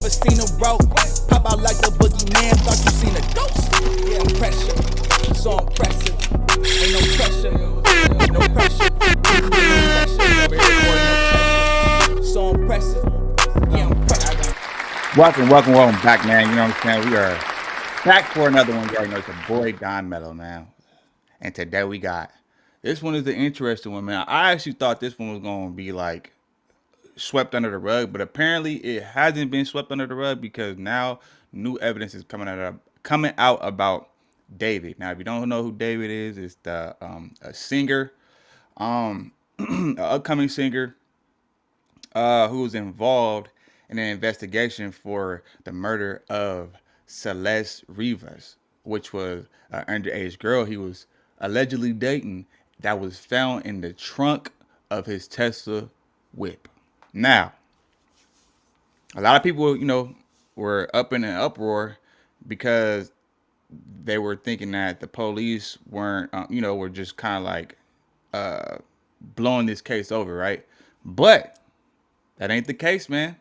Never seen a rope, pop out like the boogeyman, thought you seen a ghost. Yeah, pressure, so impressive. Ain't no pressure, no pressure. So impressive. Yeah, I'm pressure. Welcome back, man. You know what I'm saying? We are back for another one. You already know it's your boy Don Mello, man. And today we got this one is the interesting one, man. I actually thought this one was gonna be like swept under the rug, but apparently it hasn't been swept under the rug because now new evidence is coming out about David. Now, if you don't know who David is, it's the a singer, an upcoming singer, who was involved in an investigation for the murder of Celeste Rivas, which was an underage girl he was allegedly dating that was found in the trunk of his Tesla whip. Now, a lot of people, were up in an uproar because they were thinking that the police weren't, were just kind of like blowing this case over, right? But that ain't the case, man.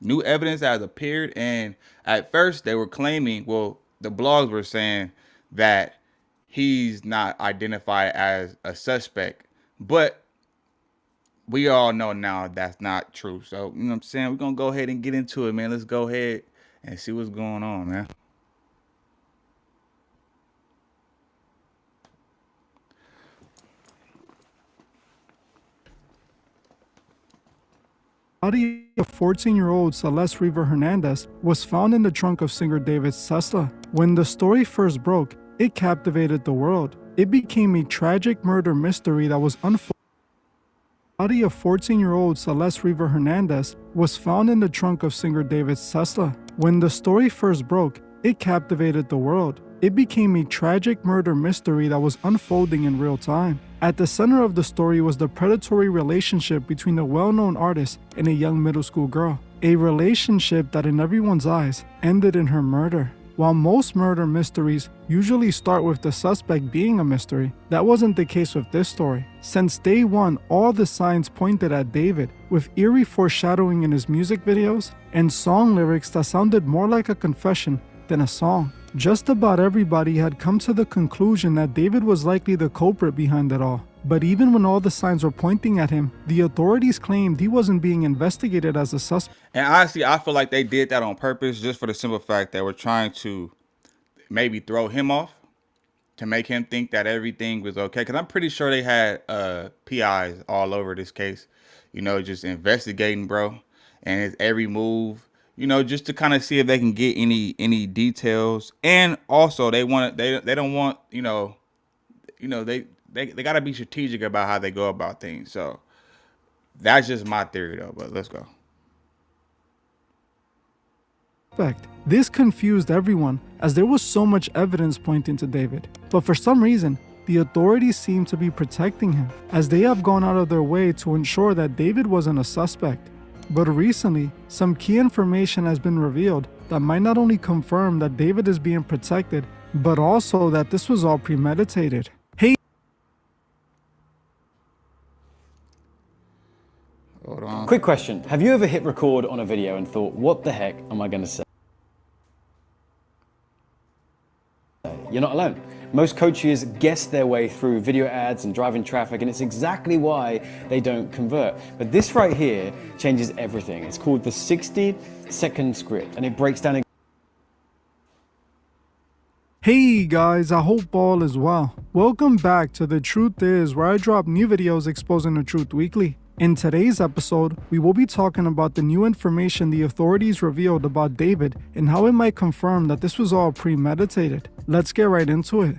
New evidence has appeared, and at first they were claiming, well, the blogs were saying that he's not identified as a suspect, but we all know now that's not true. So, you know what I'm saying? We're going to go ahead and get into it, man. Let's go ahead and see what's going on, man. Body of 14-year-old Celeste Riva Hernandez was found in the trunk of singer David's Tesla. When the story first broke, it captivated the world. It became a tragic murder mystery that was unfolding. The body of 14-year-old Celeste Riva Hernandez was found in the trunk of singer David's Tesla. When the story first broke, it captivated the world. It became a tragic murder mystery that was unfolding in real time. At the center of the story was the predatory relationship between a well-known artist and a young middle school girl. A relationship that in everyone's eyes ended in her murder. While most murder mysteries usually start with the suspect being a mystery, that wasn't the case with this story. Since day one, all the signs pointed at David, with eerie foreshadowing in his music videos and song lyrics that sounded more like a confession than a song. Just about everybody had come to the conclusion that David was likely the culprit behind it all. But even when all the signs were pointing at him, the authorities claimed he wasn't being investigated as a suspect. And honestly, I feel like they did that on purpose just for the simple fact that we're trying to maybe throw him off to make him think that everything was okay. Because I'm pretty sure they had PIs all over this case, just investigating, bro. And his every move. Just to kind of see if they can get any details, and also they don't want they got to be strategic about how they go about things. So that's just my theory though. But let's go. This confused everyone as there was so much evidence pointing to David, but for some reason the authorities seem to be protecting him, as they have gone out of their way to ensure that David wasn't a suspect. But recently, some key information has been revealed that might not only confirm that David is being protected, but also that this was all premeditated. Hey, hold on. Quick question. Have you ever hit record on a video and thought, what the heck am I going to say? You're not alone. Most coaches guess their way through video ads and driving traffic, and it's exactly why they don't convert. But this right here changes everything. It's called the 60-second script, and it breaks down. Hey guys, I hope all is well. Welcome back to The Truth Is, where I drop new videos exposing the truth weekly. In today's episode, we will be talking about the new information the authorities revealed about David and how it might confirm that this was all premeditated. Let's get right into it.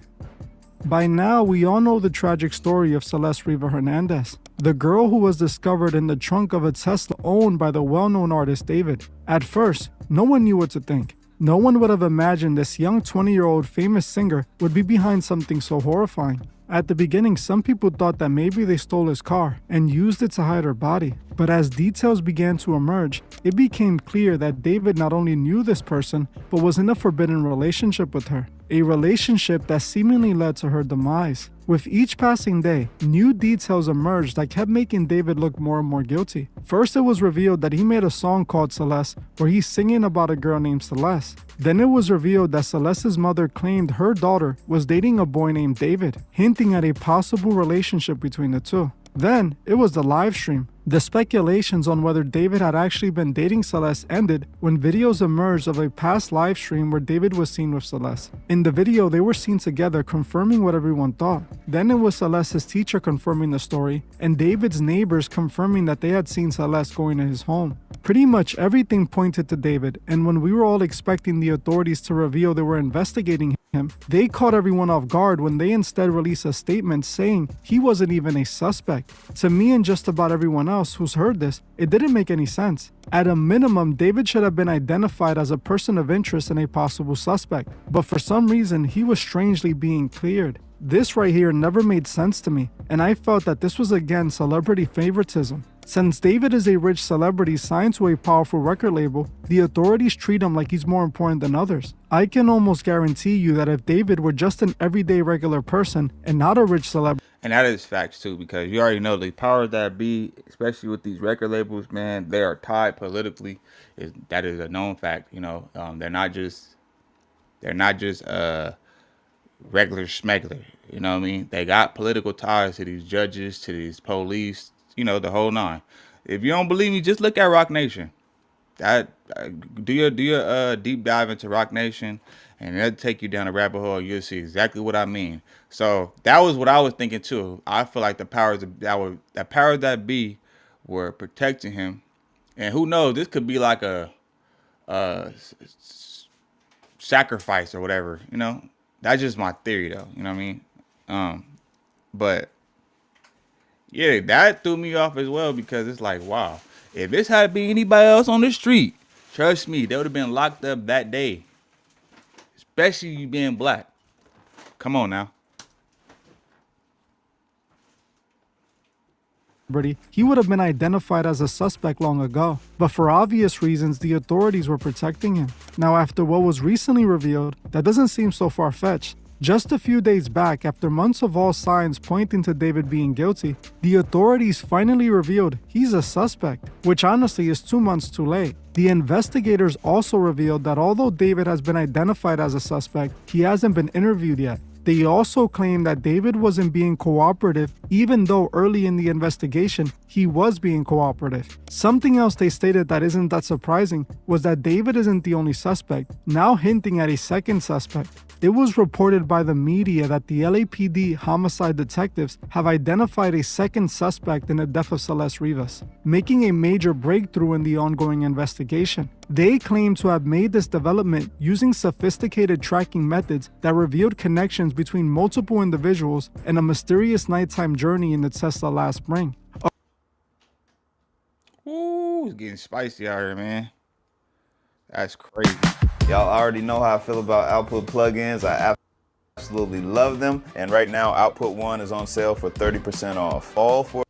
By now, we all know the tragic story of Celeste Riva Hernandez, the girl who was discovered in the trunk of a Tesla owned by the well-known artist David. At first, no one knew what to think. No one would have imagined this young 20-year-old famous singer would be behind something so horrifying. At the beginning, some people thought that maybe they stole his car and used it to hide her body. But as details began to emerge, it became clear that David not only knew this person, but was in a forbidden relationship with her. a relationship that seemingly led to her demise. With each passing day, new details emerged that kept making David look more and more guilty. First, it was revealed that he made a song called Celeste where he's singing about a girl named Celeste. Then it was revealed that Celeste's mother claimed her daughter was dating a boy named David, hinting at a possible relationship between the two. Then, it was the live stream. The speculations on whether David had actually been dating Celeste ended when videos emerged of a past live stream where David was seen with Celeste. In the video, they were seen together, confirming what everyone thought. Then it was Celeste's teacher confirming the story, and David's neighbors confirming that they had seen Celeste going to his home. Pretty much everything pointed to David, and when we were all expecting the authorities to reveal they were investigating him, they caught everyone off guard when they instead released a statement saying he wasn't even a suspect. To me and just about everyone else who's heard this, it didn't make any sense. At a minimum, David should have been identified as a person of interest and a possible suspect, but for some reason, he was strangely being cleared. This right here never made sense to me, and I felt that this was again celebrity favoritism. Since David is a rich celebrity signed to a powerful record label, the authorities treat him like he's more important than others. I can almost guarantee you that if David were just an everyday regular person and not a rich celebrity, And that is facts too, because you already know the powers that be, especially with these record labels, man, they are tied politically. That is a known fact. You know, they're not just regular smuggler. You know what I mean? They got political ties to these judges, to these police. You know, the whole nine. If you don't believe me, just look at Rock Nation. Do your deep dive into Rock Nation, and it'll take you down a rabbit hole. You'll see exactly what I mean. So that was what I was thinking too. I feel like the powers that be were protecting him, and who knows? This could be like a sacrifice or whatever. You know, that's just my theory, though. You know what I mean? But yeah, that threw me off as well, because it's like, wow, if this had been anybody else on the street, trust me, they would have been locked up that day. Especially you being black. Come on now. he would have been identified as a suspect long ago. But for obvious reasons, the authorities were protecting him. Now, after what was recently revealed, that doesn't seem so far-fetched. Just a few days back, after months of all signs pointing to David being guilty, the authorities finally revealed he's a suspect, which honestly is 2 months too late. The investigators also revealed that although David has been identified as a suspect, he hasn't been interviewed yet. They also claimed that David wasn't being cooperative, even though early in the investigation, he was being cooperative. Something else they stated that isn't that surprising was that David isn't the only suspect, now hinting at a second suspect. It was reported by the media that the LAPD homicide detectives have identified a second suspect in the death of Celeste Rivas, making a major breakthrough in the ongoing investigation. They claim to have made this development using sophisticated tracking methods that revealed connections between multiple individuals and a mysterious nighttime journey in the Tesla last spring. Ooh, it's getting spicy out here, man. That's crazy. Y'all already know how I feel about Output plugins. I absolutely love them. And right now, Output One is on sale for 30% off. All for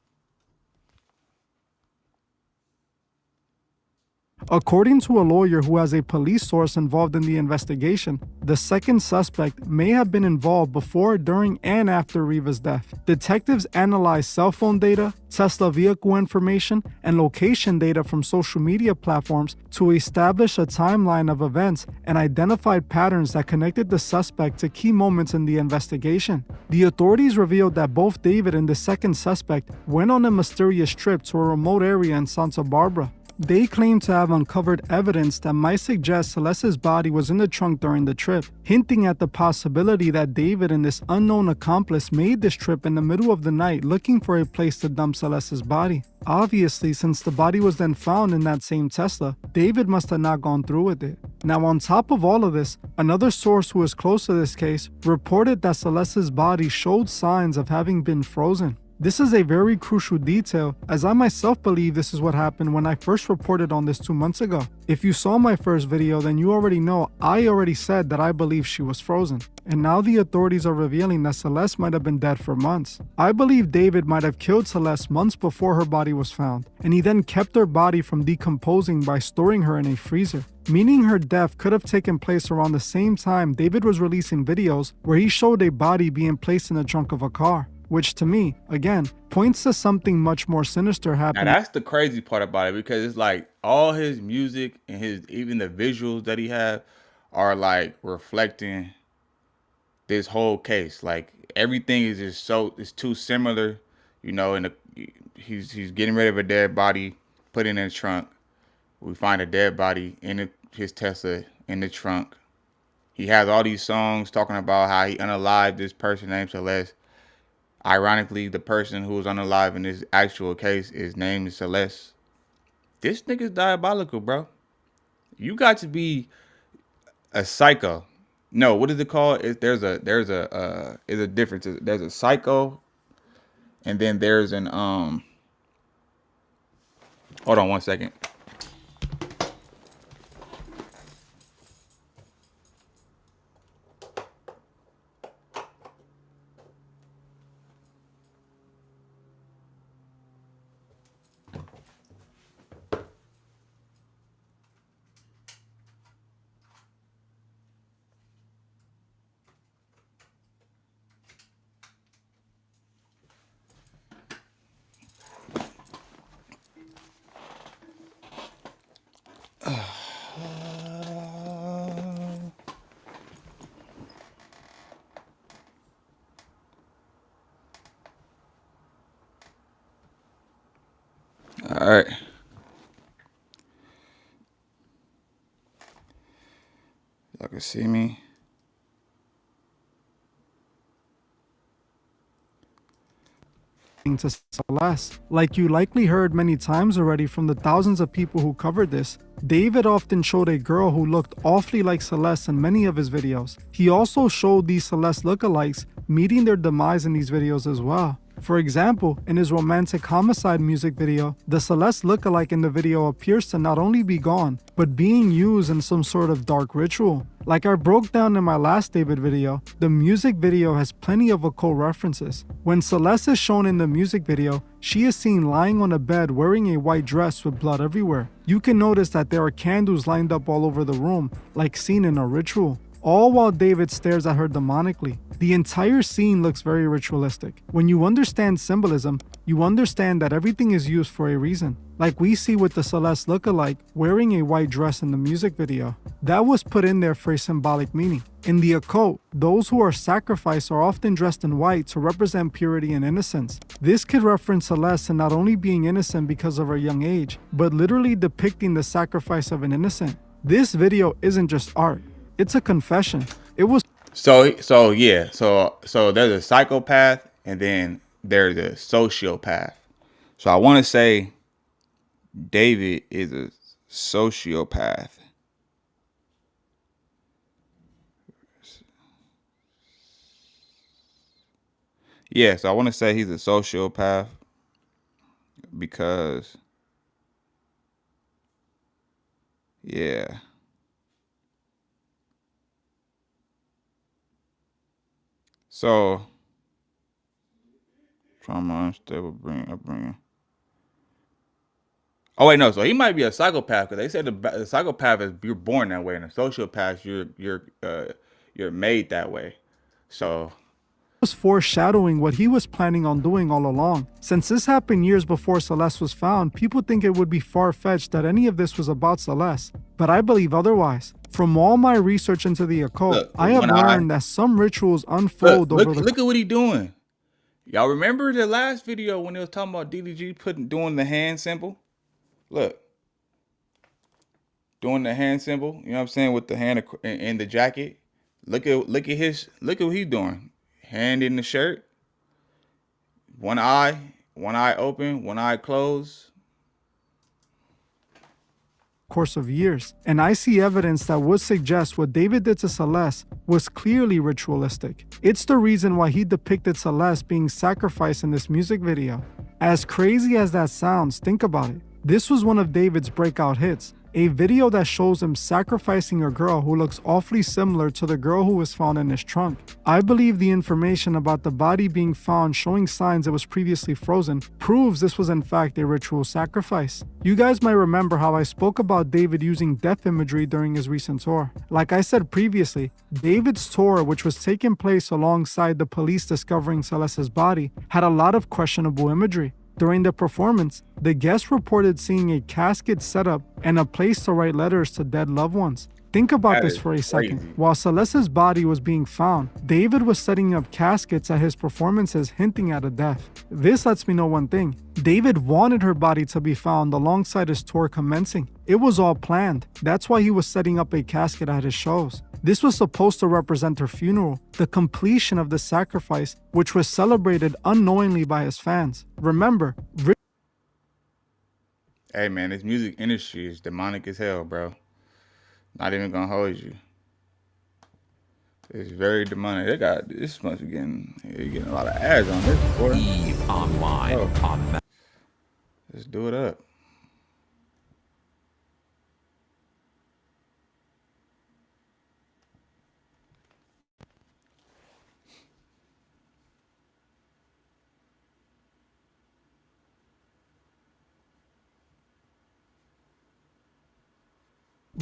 According to a lawyer who has a police source involved in the investigation, the second suspect may have been involved before, during, and after Rivas' death. Detectives analyzed cell phone data, Tesla vehicle information, and location data from social media platforms to establish a timeline of events and identified patterns that connected the suspect to key moments in the investigation. The authorities revealed that both David and the second suspect went on a mysterious trip to a remote area in Santa Barbara. They claim to have uncovered evidence that might suggest Celeste's body was in the trunk during the trip, hinting at the possibility that David and this unknown accomplice made this trip in the middle of the night looking for a place to dump Celeste's body. Obviously, since the body was then found in that same Tesla, David must have not gone through with it. Now, on top of all of this, another source who is close to this case reported that Celeste's body showed signs of having been frozen. This is a very crucial detail, as I myself believe this is what happened when I first reported on this 2 months ago. If you saw my first video, then you already know I already said that I believe she was frozen. And now the authorities are revealing that Celeste might have been dead for months. I believe David might have killed Celeste months before her body was found, and he then kept her body from decomposing by storing her in a freezer. Meaning her death could have taken place around the same time David was releasing videos where he showed a body being placed in the trunk of a car. Which to me, again, points to something much more sinister Now happening. that's the crazy part about it, because it's like all his music and his even the visuals that he had are like reflecting this whole case. Like everything is just it's too similar, you know. And he's getting rid of a dead body, put it in the trunk. We find a dead body in his Tesla in the trunk. He has all these songs talking about how he unalived this person named Celeste. Ironically, the person who was unalive in this actual case is named Celeste. This nigga's diabolical, bro. You got to be a psycho. No, what is it called? There's a difference. There's a psycho, and then there's an Hold on one second. All right. Y'all can see me. To Celeste. Like you likely heard many times already from the thousands of people who covered this, David often showed a girl who looked awfully like Celeste in many of his videos. He also showed these Celeste lookalikes meeting their demise in these videos as well. For example, in his romantic homicide music video, the Celeste lookalike in the video appears to not only be gone, but being used in some sort of dark ritual. Like I broke down in my last David video, the music video has plenty of occult references. When Celeste is shown in the music video, she is seen lying on a bed wearing a white dress with blood everywhere. You can notice that there are candles lined up all over the room, like seen in a ritual. All while David stares at her demonically. The entire scene looks very ritualistic. When you understand symbolism, you understand that everything is used for a reason. Like we see with the Celeste lookalike wearing a white dress in the music video. That was put in there for a symbolic meaning. In the occult, those who are sacrificed are often dressed in white to represent purity and innocence. This could reference Celeste in not only being innocent because of her young age, but literally depicting the sacrifice of an innocent. This video isn't just art. It's a confession. It was So there's a psychopath and then there's a sociopath. So I want to say David is a sociopath. Yeah, so I want to say he's a sociopath because, yeah. So, trauma, unstable, upbringing. Oh wait, no. So he might be a psychopath because they said the psychopath is you're born that way, and a sociopath you're made that way. So was foreshadowing what he was planning on doing all along. Since this happened years before Celeste was found, people think it would be far-fetched that any of this was about Celeste. But I believe otherwise. From all my research into the occult, I have learned that some rituals unfold over the... Look at what he's doing. Y'all remember the last video when they was talking about DDG doing the hand symbol? Look. Doing the hand symbol, you know what I'm saying, with the hand in the jacket. Look at what he's doing. Hand in the shirt. One eye open, one eye closed. course of years, and I see evidence that would suggest what David did to Celeste was clearly ritualistic. It's the reason why he depicted Celeste being sacrificed in this music video. As crazy as that sounds, think about it. This was one of David's breakout hits, a video that shows him sacrificing a girl who looks awfully similar to the girl who was found in his trunk. I believe the information about the body being found showing signs it was previously frozen proves this was in fact a ritual sacrifice. You guys might remember how I spoke about David using death imagery during his recent tour. Like I said previously, David's tour, which was taking place alongside the police discovering Celeste's body, had a lot of questionable imagery. During the performance, the guests reported seeing a casket set up and a place to write letters to dead loved ones. Think about this for a second. Crazy. While Celeste's body was being found, David was setting up caskets at his performances hinting at a death. This lets me know one thing. David wanted her body to be found alongside his tour commencing. It was all planned. That's why he was setting up a casket at his shows. This was supposed to represent her funeral, the completion of the sacrifice, which was celebrated unknowingly by his fans. Remember, Hey man, this music industry is demonic as hell, bro. Not even gonna hold you. It's very demonic. They got this must be getting a lot of ads on this, boy. Eve Online on Let's do it up.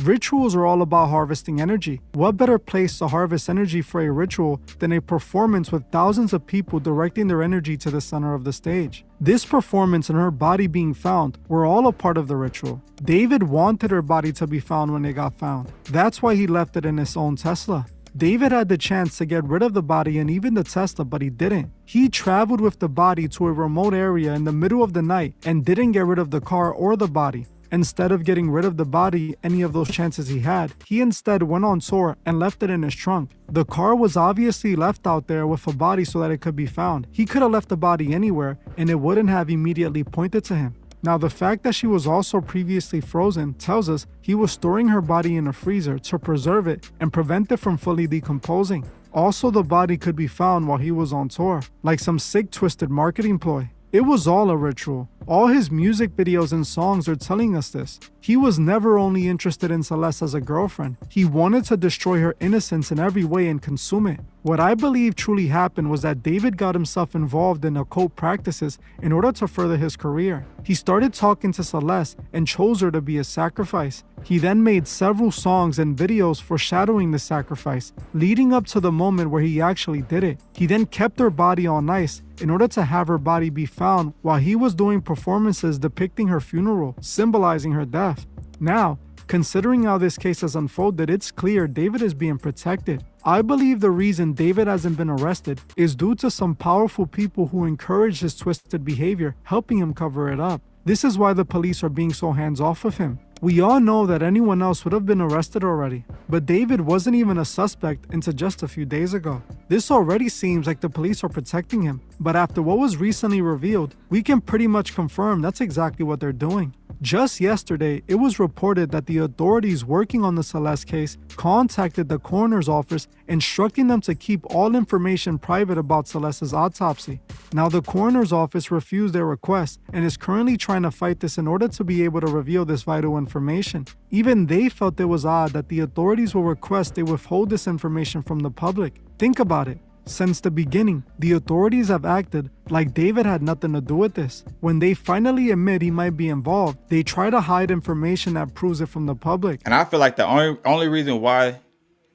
Rituals are all about harvesting energy. What better place to harvest energy for a ritual than a performance with thousands of people directing their energy to the center of the stage? This performance and her body being found were all a part of the ritual. David wanted her body to be found when it got found. That's why he left it in his own Tesla. David had the chance to get rid of the body and even the Tesla, but he didn't. He traveled with the body to a remote area in the middle of the night and didn't get rid of the car or the body. Instead of getting rid of the body, any of those chances he had, he instead went on tour and left it in his trunk. The car was obviously left out there with a body so that it could be found. He could have left the body anywhere and it wouldn't have immediately pointed to him. Now, the fact that she was also previously frozen tells us he was storing her body in a freezer to preserve it and prevent it from fully decomposing. Also, the body could be found while he was on tour, like some sick, twisted marketing ploy. It was all a ritual. All his music videos and songs are telling us this. He was never only interested in Celeste as a girlfriend. He wanted to destroy her innocence in every way and consume it. What I believe truly happened was that David got himself involved in occult practices in order to further his career. He started talking to Celeste and chose her to be a sacrifice. He then made several songs and videos foreshadowing the sacrifice, leading up to the moment where he actually did it. He then kept her body on ice in order to have her body be found while he was doing performances depicting her funeral, symbolizing her death. Now, considering how this case has unfolded, it's clear David is being protected. I believe the reason David hasn't been arrested is due to some powerful people who encourage his twisted behavior, helping him cover it up. This is why the police are being so hands-off with him. We all know that anyone else would have been arrested already, but David wasn't even a suspect until just a few days ago. This already seems like the police are protecting him, but after what was recently revealed, we can pretty much confirm that's exactly what they're doing. Just yesterday, it was reported that the authorities working on the Celeste case contacted the coroner's office instructing them to keep all information private about Celeste's autopsy. Now, the coroner's office refused their request and is currently trying to fight this in order to be able to reveal this vital information. Even they felt it was odd that the authorities will request they withhold this information from the public. Think about it. Since the beginning, the authorities have acted like David had nothing to do with this. When they finally admit he might be involved, they try to hide information that proves it from the public. And I feel like the only reason why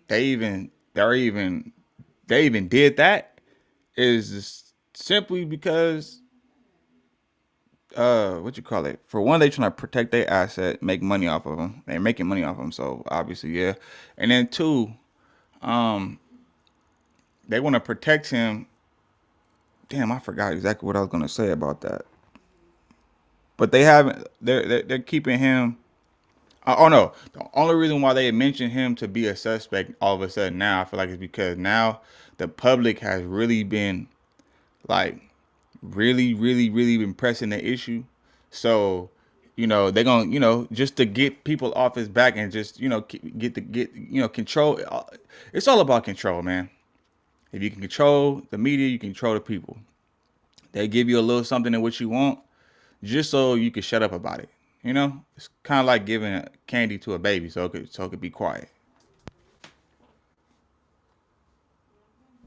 they even did that is simply because for one, they trying to protect their asset, make money off of them. They're making money off of them, so obviously, yeah. And then two, they want to protect him. Damn, I forgot exactly what I was gonna say about that. But they haven't. They're keeping him. Oh no, the only reason why they mentioned him to be a suspect all of a sudden now, I feel like, is because now the public has really been like really been pressing the issue. So you know, they're gonna, you know, just to get people off his back and just, you know, get control. It's all about control, man. If you can control the media, you can control the people. They give you a little something in what you want, just so you can shut up about it. You know, it's kind of like giving candy to a baby, so it could be quiet.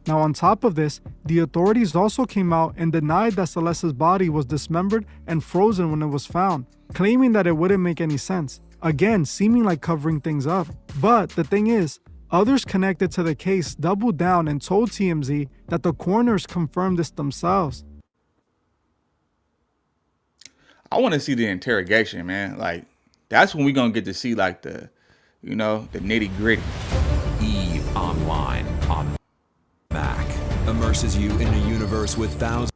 Now, on top of this, the authorities also came out and denied that Celeste's body was dismembered and frozen when it was found, claiming that it wouldn't make any sense. Again, seeming like covering things up. But the thing is, others connected to the case doubled down and told TMZ that the coroners confirmed this themselves. I want to see the interrogation, man. Like, that's when we're going to get to see, like, the, you know, the nitty gritty. Eve Online on Mac immerses you in a universe with thousands.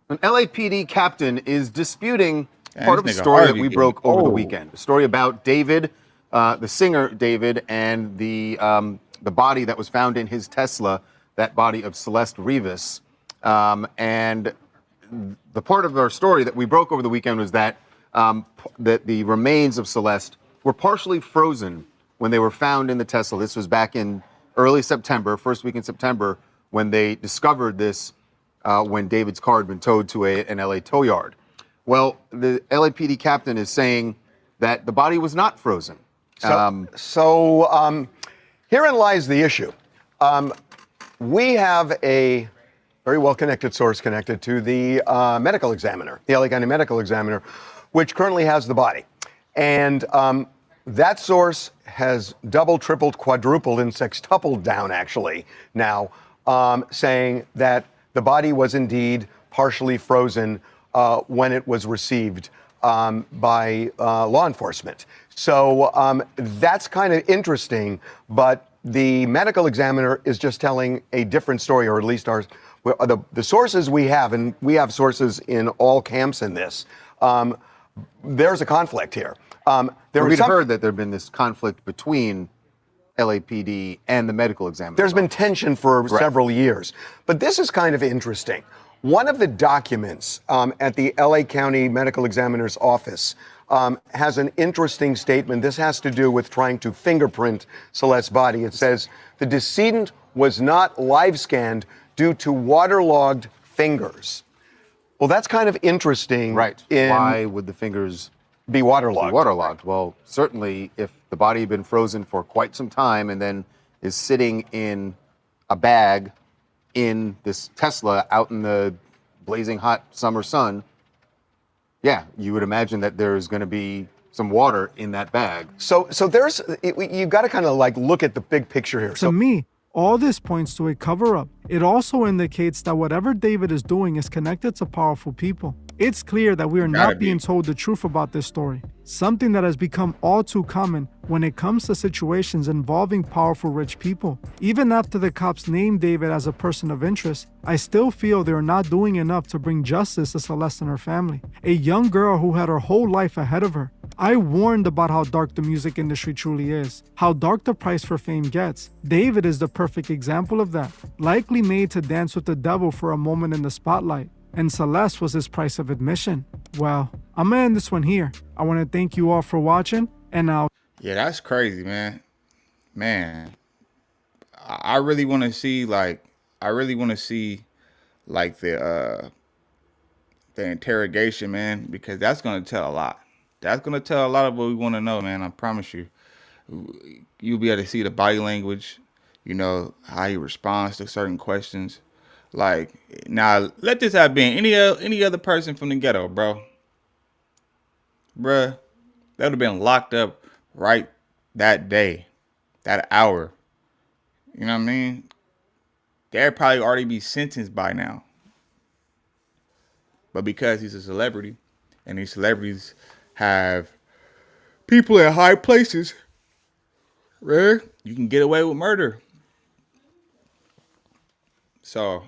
An LAPD captain is disputing Man, part of a this nigga story that Harvey we getting broke over the old. weekend. A story about David, the singer David, and the body that was found in his Tesla, that body of Celeste Rivas. And the part of our story that we broke over the weekend was that that the remains of Celeste were partially frozen when they were found in the Tesla. This was back in early September, first week in September, when they discovered this when David's car had been towed to an LA tow yard. Well, the LAPD captain is saying that the body was not frozen. So herein lies the issue. We have a very well-connected source connected to the medical examiner, the LA County medical examiner, which currently has the body. And that source has doubled, tripled, quadrupled, and sextupled down, actually, now, saying that the body was indeed partially frozen when it was received by law enforcement. So that's kind of interesting, but the medical examiner is just telling a different story, or at least the sources we have, and we have sources in all camps in this, there's a conflict here. We'd heard that there had been this conflict between LAPD and the medical examiner. There's been tension for several years, but this is kind of interesting. One of the documents at the LA County Medical Examiner's office has an interesting statement. This has to do with trying to fingerprint Celeste's body. It says the decedent was not live scanned due to waterlogged fingers. Well, that's kind of interesting. Right. Why would the fingers be waterlogged? Waterlogged. Well, certainly if the body had been frozen for quite some time and then is sitting in a bag in this Tesla out in the blazing hot summer sun, yeah, you would imagine that there's going to be some water in that bag. So you've got to kind of like look at the big picture here. To me, all this points to a cover-up. It also indicates that whatever David is doing is connected to powerful people. It's clear that we are not being told the truth about this story, something that has become all too common when it comes to situations involving powerful rich people. Even after the cops named David as a person of interest, I still feel they are not doing enough to bring justice to Celeste and her family, a young girl who had her whole life ahead of her. I warned about how dark the music industry truly is, how dark the price for fame gets. David is the perfect example of that, likely made to dance with the devil for a moment in the spotlight. And Celeste was his price of admission. Well, I'm gonna end this one here. I want to thank you all for watching, and I'll... Yeah, that's crazy, man. I really want to see, like, the interrogation, man, because that's gonna tell a lot. That's gonna tell a lot of what we want to know, man. I promise you. You'll be able to see the body language, you know, how he responds to certain questions. Like, now, let this have been any other person from the ghetto, bruh, that would have been locked up right that day, that hour. You know what I mean? They'd probably already be sentenced by now. But because he's a celebrity, and these celebrities have people in high places, right? You can get away with murder. So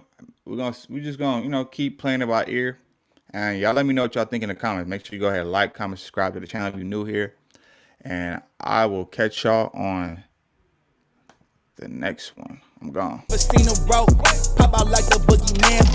we just gonna, you know, keep playing it by ear. And y'all let me know what y'all think in the comments. Make sure you go ahead and like, comment, subscribe to the channel if you're new here. And I will catch y'all on the next one. I'm gone. Pop out like a boogeyman.